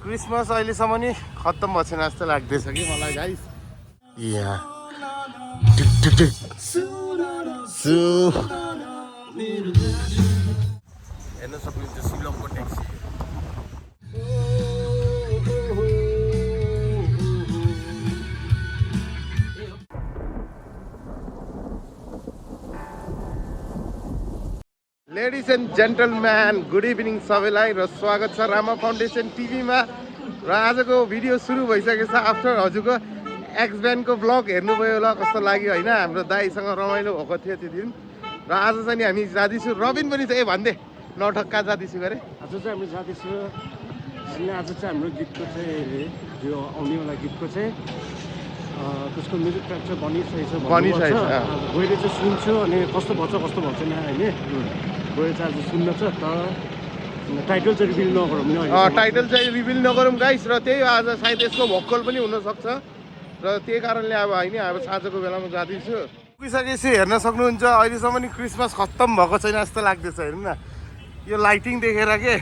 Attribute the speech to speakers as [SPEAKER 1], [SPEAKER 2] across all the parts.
[SPEAKER 1] Christmas अहिलेसम्म नि खत्तम भएको छैन जस्तो लाग्दैछ कि मलाई गाइस। यहाँ हेर्न सक्नुहुन्छ शिलङको taxi. Ladies and gentleman, good evening सबैलाई र स्वागत छ रामा फाउन्डेसन टिभीमा। र आजको भिडियो सुरु भइसकेको छ आफ्टर हजुरको एक्स ब्यान्डको ब्लग हेर्नुभयो होला कस्तो लाग्यो होइन। हाम्रो दाईसँग रमाइलो भएको थियो त्यो दिन। र आज चाहिँ नि हामी जाँदैछु, रबिन पनि छ। ए भन्दे नौठक्का जाँदैछु गरे।
[SPEAKER 2] आज चाहिँ हामी जाँदैछु अनि आज चाहिँ हाम्रो गीतको चाहिँ जो आउनेवाला गीतको चाहिँ त्यसको म्युजिक ट्र्याक चाहिँ बनिसकेको छ। गएर चाहिँ सुन्छु अनि कस्तो भएको छैन अहिले गएर चाहिँ आज सुन्न छ। तर टाइटल चाहिँ रिभिल नगरौँ नि।
[SPEAKER 1] टाइटल चाहिँ रिभिल नगरौँ गाइस। र त्यही आज सायद यसको भोकल पनि हुनसक्छ र त्यही कारणले अब होइन अब साँझको बेलामा जाँदैछु। पुगिसकेपछि हेर्न सक्नुहुन्छ अहिलेसम्म नि क्रिसमस खत्तम भएको छैन जस्तो लाग्दैछ। हेर्नु न यो लाइटिङ देखेर के।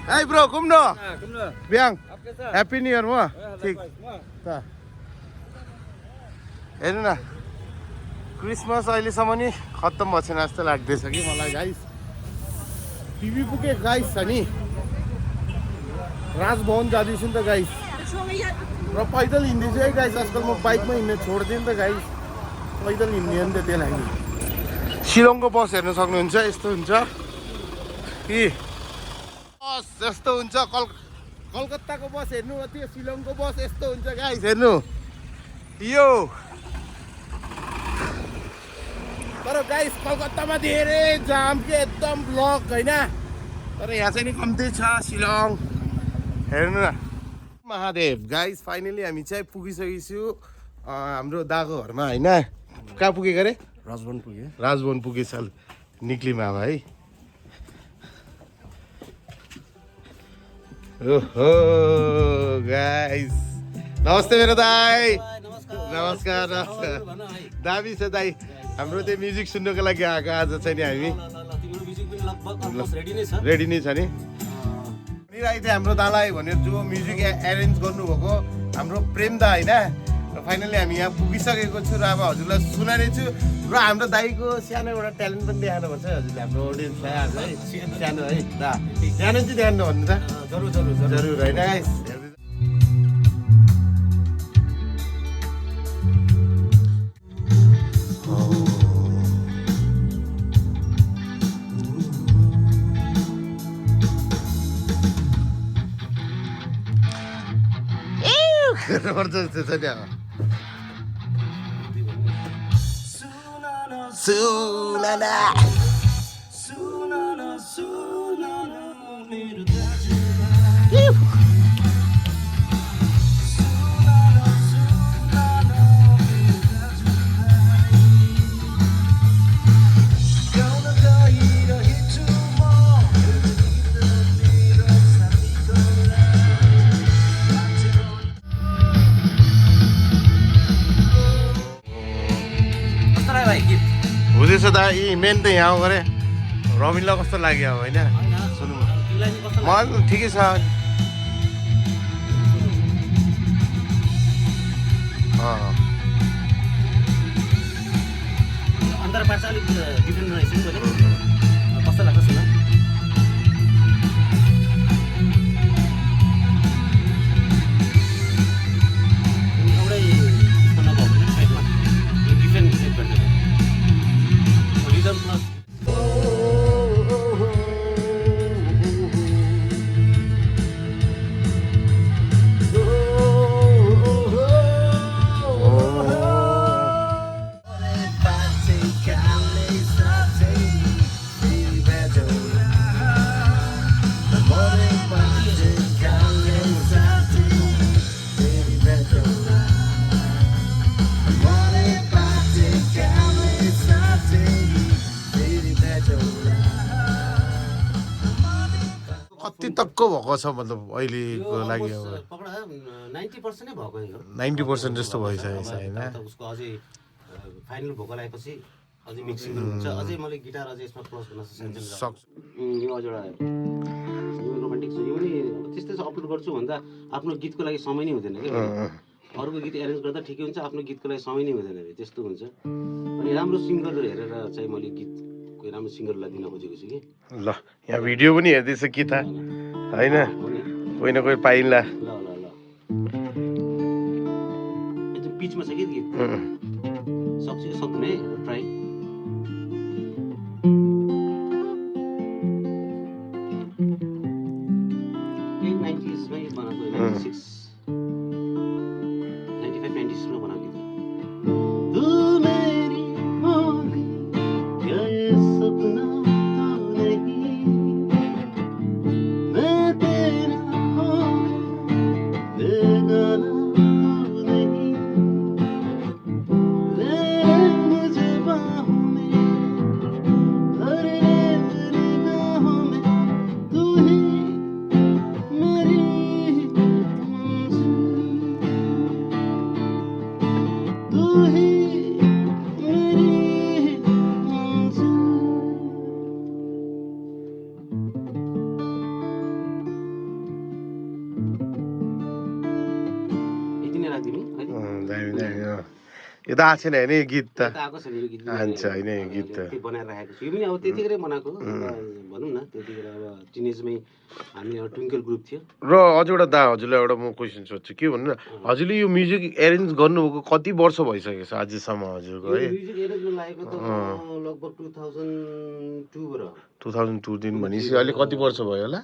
[SPEAKER 1] है ब्रो घुम्नु ब्याङ ह्याप्पी न्यु इयर। म ठिक त हेर्नु न क्रिसमस अहिलेसम्म नि खत्तम भएको छैन जस्तो लाग्दैछ कि मलाई गाइस। टिभी पुगे गाइस छ नि राजभवन जाँदैछु नि त गाइस। र पैदल हिँड्दैछु है गाइस। आजकल म बाइकमा हिँड्ने छोड्दिएँ नि त गाइस, पैदल हिँड्ने हो नि त। त्यही लागि शिलङको बस हेर्न सक्नुहुन्छ यस्तो हुन्छ कि बस यस्तो हुन्छ। कलकत्ताको बस हेर्नु त्यो शिलङको बस यस्तो हुन्छ गाइस। हेर्नु यो तर गाइस कलकत्तामा धेरै जाम के एकदम ब्लक होइन। तर यहाँ चाहिँ नि कम्ती छ शिलङ। हेर्नु न महादेव गाइस। फाइनली हामी चाहिँ पुगिसकेको छु हाम्रो दाको घरमा होइन। कहाँ पुगेको अरे? राजभवन पुगेछ निक्लीमा अब है। ओहो गाइस नमस्ते मेरो दाई। नमस्कार नमस्कार। दामी छ दाई। हाम्रो त्यो म्युजिक सुन्नको लागि आएको आज चाहिँ नि हामी। रेडी नै छ नि। भनिरहेको थियो हाम्रो दालाई भनेर जो म्युजिक एरेन्ज गर्नुभएको हाम्रो प्रेम दा होइन। र फाइनली हामी यहाँ पुगिसकेको छु र अब हजुरलाई सुनाउने छु। र हाम्रो दाईको सानो एउटा ट्यालेन्ट पनि देखाउनुपर्छ है हजुरले हाम्रो अडियन्सलाई आज है। सानो है दा सानो चाहिँ देखाउनु भन्नु त। जरुर होइन गाइस। जबरजस्त छ नि अब। हुँदैछ दा यी मेन त यहाँ गरे। रबिनलाई कस्तो लाग्यो अब होइन सुन्नु मलाई ठिकै छ।
[SPEAKER 2] कस्तो लाग्छ सुन। कति तकको भएको छ मतलब अहिलेको लागि अब
[SPEAKER 3] 90% नै भएको
[SPEAKER 1] 90% जस्तो भइसकेको छ होइन।
[SPEAKER 3] उसको अझै फाइनल भोकल आएपछि अझै मिक्सिङहरू हुन्छ अझै मैले गिटार अझै यसमा प्लस गर्न सक्छु
[SPEAKER 1] सक्छु
[SPEAKER 3] यो अझ एउटा यो रोमान्टिक छ यो पनि अब त्यस्तै अपलोड गर्छु भन्दा आफ्नो गीतको लागि समय नै हुँदैन क्या अरूको गीत एरेन्ज गर्दा ठिकै हुन्छ आफ्नो गीतको लागि समय नै हुँदैन अरे त्यस्तो हुन्छ अनि राम्रो सिङ्गरहरू हेरेर चाहिँ मैले गीत कोही राम्रो सिङ्गरलाई दिन खोजेको छु कि
[SPEAKER 1] ल यहाँ भिडियो पनि हेर्दैछ कि त होइन
[SPEAKER 3] हो नि
[SPEAKER 1] कोही न कोही पाइला
[SPEAKER 3] ल ल ल एकदम पिचमा छ कि गीत सक्छु कि सक्दैन है ट्राई यही 90s मै बनाएको 96 95 90s मा बनाएको गीत तू मेरी होगी क्या ये सपना तो नहीं मैं तेरा हो गया बेगाना तू नहीं ले मुझे बाहों में भर ले निगाहों में तू ही मेरी मंजिल तू ही मेरी मंजिल यति नै राखिदिनु है
[SPEAKER 1] दामी दामी यो त आएको छैन होइन यो गीत त
[SPEAKER 3] आएको छ मेरो गीत
[SPEAKER 1] हान्छ होइन यो गीत त
[SPEAKER 3] त्यही बनाएर राखेको छु यो पनि अब त्यतिखेरै बनाएको भनौँ न त्यतिखेर अब टिनेजमै हामी एउटा ट्विङ्कल ग्रुप थियो
[SPEAKER 1] र अझ एउटा दा हजुरलाई एउटा म क्वेसन सोध्छु के भन्नु न हजुरले यो म्युजिक एरेन्ज गर्नुभएको कति वर्ष भइसकेको छ आजसम्म हजुरको है
[SPEAKER 3] म्युजिक एरेन्जमा लागेको त लगभग 2002 बाट
[SPEAKER 1] 2002 दिन भनेपछि अहिले कति वर्ष भयो होला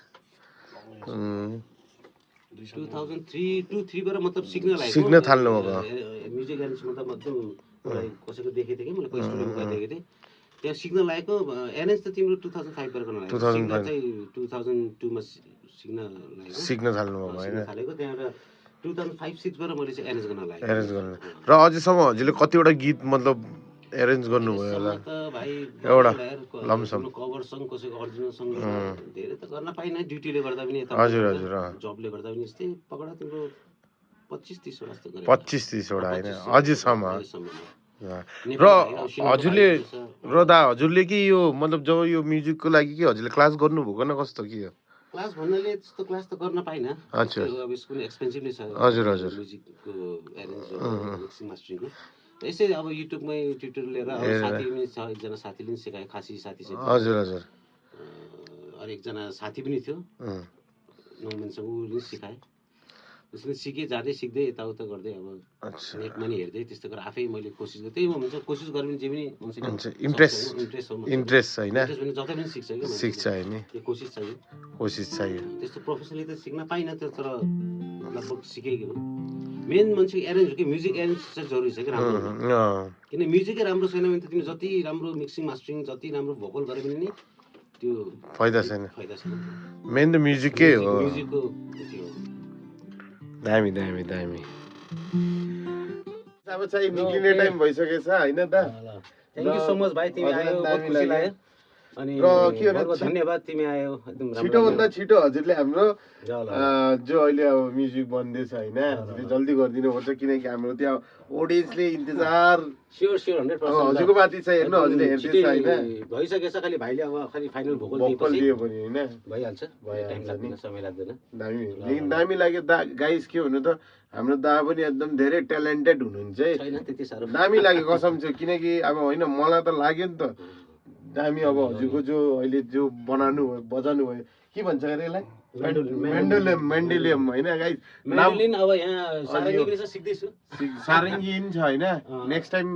[SPEAKER 3] 2003 बाट मतलब सिक्न लागेको
[SPEAKER 1] सिक्न थाल्नुभएको
[SPEAKER 3] म्युजिक एरेन्जमा त मतलब मलाई कसैको देखेको थिएँ कि मैले कोही स्टुडियोमा गएर देखेको थिएँ त्यहाँ सिक्न लागेको एरेन्ज त तिम्रो 2005 बाट गर्न लागेको
[SPEAKER 1] 2005
[SPEAKER 3] सिक्न चाहिँ 2002 मा सिक्न लागेको
[SPEAKER 1] सिक्न थाल्नुभएको होइन
[SPEAKER 3] सिक्न थालेको त्यहाँबाट 2005-06 बाट मैले चाहिँ एरेन्ज गर्न लागेको
[SPEAKER 1] एरेन्ज गर्नु र अझैसम्म हजुरले कतिवटा गीत मतलब एरेन्ज गर्नुभयो होला
[SPEAKER 3] त भाइ
[SPEAKER 1] एउटा लमसम
[SPEAKER 3] कभर सङ कसैको अरिजिनल सङ धेरै त गर्न पाइनँ ड्युटीले गर्दा पनि यता
[SPEAKER 1] हजुर हजुर
[SPEAKER 3] जबले गर्दा पनि यस्तै पकडा तिम्रो 25-30 वटा जस्तो गरेँ
[SPEAKER 1] 25-30 वटा होइन अझैसम्म
[SPEAKER 3] अहिलेसम्ममा।
[SPEAKER 1] र हजुरले र दा हजुरले कि यो मतलब जब यो म्युजिकको लागि कि हजुरले क्लास गर्नुभएको न कस्तो के हो
[SPEAKER 3] क्लास भन्नाले त्यस्तो क्लास त गर्न पाइनँ
[SPEAKER 1] अच्छा।
[SPEAKER 3] अब यसको पनि एक्सपेन्सिभ नै छ
[SPEAKER 1] हजुर, हजुर।
[SPEAKER 3] म्युजिकको एरेन्ज मिक्सिङ मास्टरिङको यसै अब युट्युबमै ट्युटर लिएर अब साथी पनि छ एकजना साथीले पनि सिकायो खासी साथी छ
[SPEAKER 1] हजुर हजुर
[SPEAKER 3] अरू एकजना साथी पनि थियो नौमेनसँग उसले सिकाए उसले सिकेँ जाँदै सिक्दै यताउता गर्दै अब
[SPEAKER 1] अच्छा
[SPEAKER 3] नेटमा नि हेर्दै त्यस्तो गरेर आफै मैले कोसिस गरेँ त्यही हुन्छ कोसिस गऱ्यो भने जे पनि हुन्छ नि
[SPEAKER 1] हुन्छ इन्ट्रेस्ट
[SPEAKER 3] इन्ट्रेस्ट हो
[SPEAKER 1] इन्ट्रेस्ट होइन
[SPEAKER 3] इन्ट्रेस्ट भने जतै पनि सिक्छ क्या मान्छेले।
[SPEAKER 1] शिक्षा होइन
[SPEAKER 3] त्यो कोसिस चाहियो
[SPEAKER 1] कोसिस चाहियो
[SPEAKER 3] त्यस्तो प्रोफेसनली त सिक्न पाइनँ त्यो तर लगभग सिकेको हो मेन मान्छेको एरेन्ज हो कि म्युजिक एरेन्ज चाहिँ जरुरी छ कि राम्रो किन म्युजिकै राम्रो छैन भने त तिमी जति राम्रो मिक्सिङ मास्टरिङ जति राम्रो भोकल गरे पनि नि त्यो
[SPEAKER 1] फाइदा छैन
[SPEAKER 3] फाइदा छैन
[SPEAKER 1] मेन त म्युजिकै हो
[SPEAKER 3] म्युजिकको त्यो हो
[SPEAKER 1] दामी दामी दामी अब चाहिँ निक्लिने टाइम भइसकेछ होइन त
[SPEAKER 3] थ्याङ्क यू सो मच भाइ तिमी आयो बहुत खुसी लाग्यो अनि
[SPEAKER 1] र के हो
[SPEAKER 3] बहुत धन्यवाद तिमी आयो एकदम राम्रो
[SPEAKER 1] छिटोभन्दा छिटो हजुरले हाम्रो
[SPEAKER 3] ल ल
[SPEAKER 1] जो अहिले अब म्युजिक बन्दैछ होइन हजुरले जल्दी गरिदिनु पर्छ किनकि हाम्रो त्यहाँ अडियन्सले इन्तजार
[SPEAKER 3] स्योर स्योर 100%
[SPEAKER 1] हजुरको माथि छ हेर्नु हजुरले हेर्दैछ होइन
[SPEAKER 3] भइसकेछ खालि भाइले अब खालि फाइनल भोकल
[SPEAKER 1] भोकल दियो भने होइन
[SPEAKER 3] भइहाल्छ टाइम लाग्दैन समय लाग्दैन
[SPEAKER 1] दामी लेकिन दामी लाग्यो दा गाइस के हुनु त हाम्रो दा पनि एकदम धेरै ट्यालेन्टेड हुनुहुन्छ है
[SPEAKER 3] छैन त्यति साह्रो
[SPEAKER 1] दामी लाग्यो कसम छ किनकि अब होइन मलाई त लाग्यो नि त दामी अब हजुरको जो अहिले जो बनाउनु भयो बजाउनु भयो के भन्छ अरे यसलाई मेन्डोलियम मेन्डोलियम होइन गाइस
[SPEAKER 3] म्यान्डोलिन अब यहाँ सारङ्गी पनि छ सिक्दैछु
[SPEAKER 1] सारङ्गी पनि छ होइन नेक्स्ट टाइम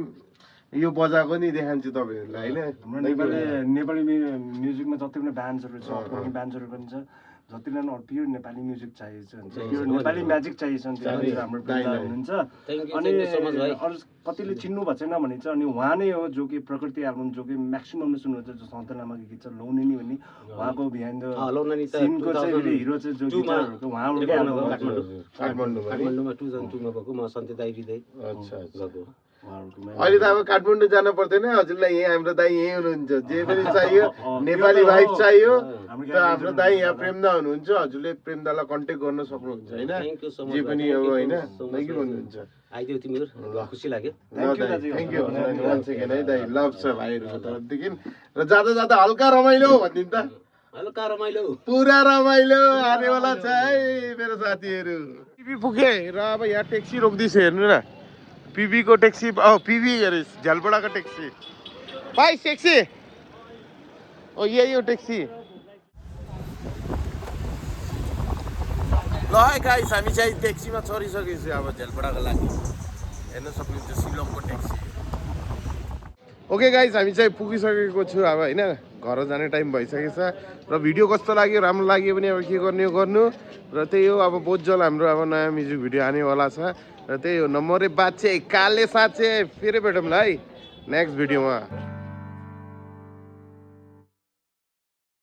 [SPEAKER 1] यो बजाएको नि देखान्छु तपाईँहरूलाई होइन
[SPEAKER 2] हाम्रो नेपाली म्युजिकमा जति पनि ब्यान्ड्सहरू छ अपकमिङ ब्यान्ड्सहरू पनि छ जतिलाई पनि प्योर नेपाली म्युजिक चाहिएको छ प्योर नेपाली म्याजिक चाहिएको छ त्यो हाम्रो बृन्दा हुनुहुन्छ अनि अरू कतिले चिन्नु भएको छैन भने चाहिँ अनि उहाँ नै हो जो कि प्रकृति एल्बम जो कि म्याक्सिममले सुन्नुहुन्छ जो सन्त लामाको गीत छ लौनेनी भन्ने उहाँको बिहाइन्ड द सिनको चाहिँ फेरि हिरो चाहिँ जो गिटारहरूको उहाँहरूकै
[SPEAKER 3] काठमाडौँमा 2002 मा भएको म सन्ते दाइ हृदय
[SPEAKER 1] अच्छा
[SPEAKER 3] गएको
[SPEAKER 1] अहिले त अब काठमाडौँ जानु पर्दैन हजुरलाई यहीँ हाम्रो दाइ यहीँ हुनुहुन्छ जे पनि चाहियो नेपाली भाइब चाहियो त हाम्रो दाइ यहाँ प्रेमदा हुनुहुन्छ हजुरले प्रेमदालाई कन्ट्याक्ट गर्न सक्नुहुन्छ होइन
[SPEAKER 3] थ्याङ्क यू सो मच
[SPEAKER 1] जे पनि अब होइन
[SPEAKER 3] so
[SPEAKER 1] दाइ के भन्नुहुन्छ
[SPEAKER 3] आइदियो तिमीहरू खुसी लाग्यो
[SPEAKER 1] थ्याङ्क यू वान सेकेन्ड है दाइ लभ छ भाइहरूको तर्फदेखि र जाँदा जाँदा हल्का रमाइलो भनिदिनु त
[SPEAKER 3] हल्का रमाइलो
[SPEAKER 1] पुरा रमाइलो आनेवाला छ है मेरो साथीहरू पिबी पुगे र अब यहाँ ट्याक्सी रोक्दैछ हेर्नु न पिबीको ट्याक्सी पिबी अरे झ्यालपडाको ट्याक्सी भाइ ट्याक्सी ओ यही हो ट्याक्सी ल है गाइस हामी चाहिँ ट्याक्सीमा चढिसकेपछि अब झ्यालपडाको लागि हेर्न सक्नुहुन्छ शिलङको ट्याक्सी ओके गाइस हामी चाहिँ पुगिसकेको छु अब होइन घर जाने टाइम भइसकेछ र भिडियो कस्तो लाग्यो राम्रो लाग्यो भने अब के गर्ने गर्नु र त्यही हो अब बहुत जल हाम्रो अब नयाँ म्युजिक भिडियो आनेवाला छ र त्यही हो नम्बरे बाचे काले साचे फेरि भेटौँ ल है नेक्स्ट भिडियोमा